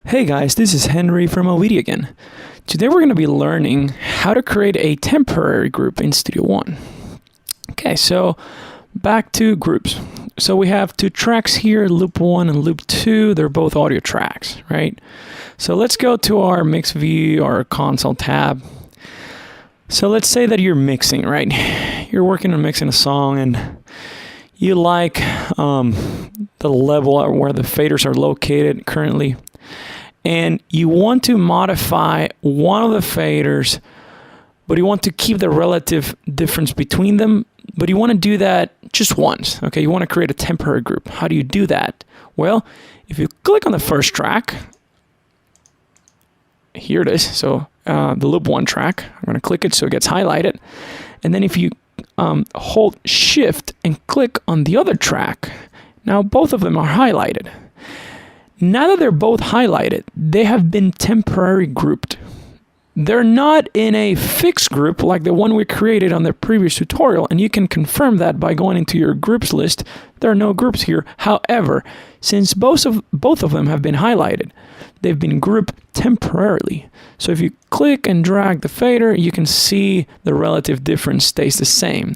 Hey guys, this is Henry from OBEDIA again. Today we're going to be learning how to create a temporary group in Studio One. Okay, so back to groups. So we have two tracks here, loop 1 and loop 2. They're both audio tracks, right? So let's go to our mix view or console tab. So let's say that you're mixing, right? You're working on mixing a song and you like the level where the faders are located currently. And you want to modify one of the faders, but you want to keep the relative difference between them, but you want to do that just once, okay? You want to create a temporary group. How do you do that? Well, if you click on the first track, here it is, so the loop 1 track, I'm going to click it so it gets highlighted. And then if you hold shift and click on the other track, now both of them are highlighted. Now that they're both highlighted, they have been temporarily grouped. They're not in a fixed group like the one we created on the previous tutorial, and you can confirm that by going into your groups list. There are no groups here. However, since both of them have been highlighted, they've been grouped temporarily. So if you click and drag the fader, you can see the relative difference stays the same.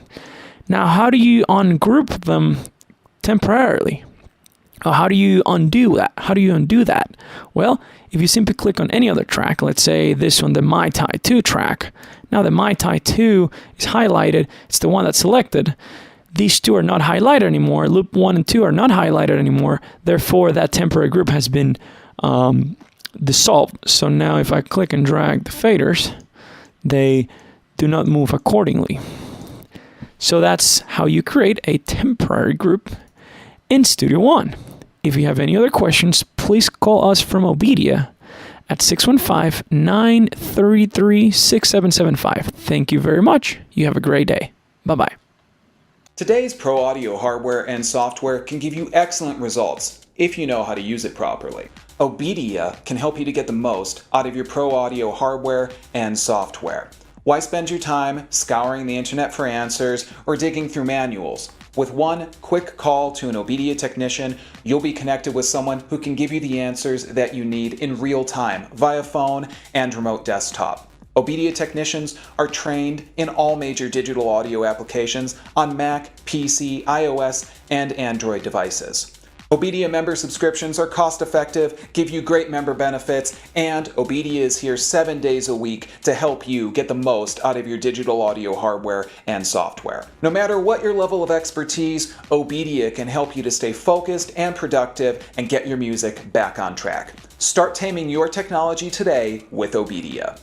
Now, how do you ungroup them temporarily? How do you undo that? Well, if you simply click on any other track, let's say this one, the My Tai 2 track. Now the My Tai 2 is highlighted. It's the one that's selected. These two are not highlighted anymore. Loop 1 and 2 are not highlighted anymore. Therefore, that temporary group has been dissolved. So now if I click and drag the faders, they do not move accordingly. So that's how you create a temporary group in Studio One. If you have any other questions, please call us from OBEDIA at 615-933-6775. Thank you very much. You have a great day. Bye-bye. Today's pro audio hardware and software can give you excellent results if you know how to use it properly. OBEDIA can help you to get the most out of your pro audio hardware and software. Why spend your time scouring the internet for answers or digging through manuals? With one quick call to an OBEDIA technician, you'll be connected with someone who can give you the answers that you need in real time via phone and remote desktop. OBEDIA technicians are trained in all major digital audio applications on Mac, PC, iOS, and Android devices. OBEDIA member subscriptions are cost-effective, give you great member benefits, and OBEDIA is here 7 days a week to help you get the most out of your digital audio hardware and software. No matter what your level of expertise, OBEDIA can help you to stay focused and productive and get your music back on track. Start taming your technology today with OBEDIA.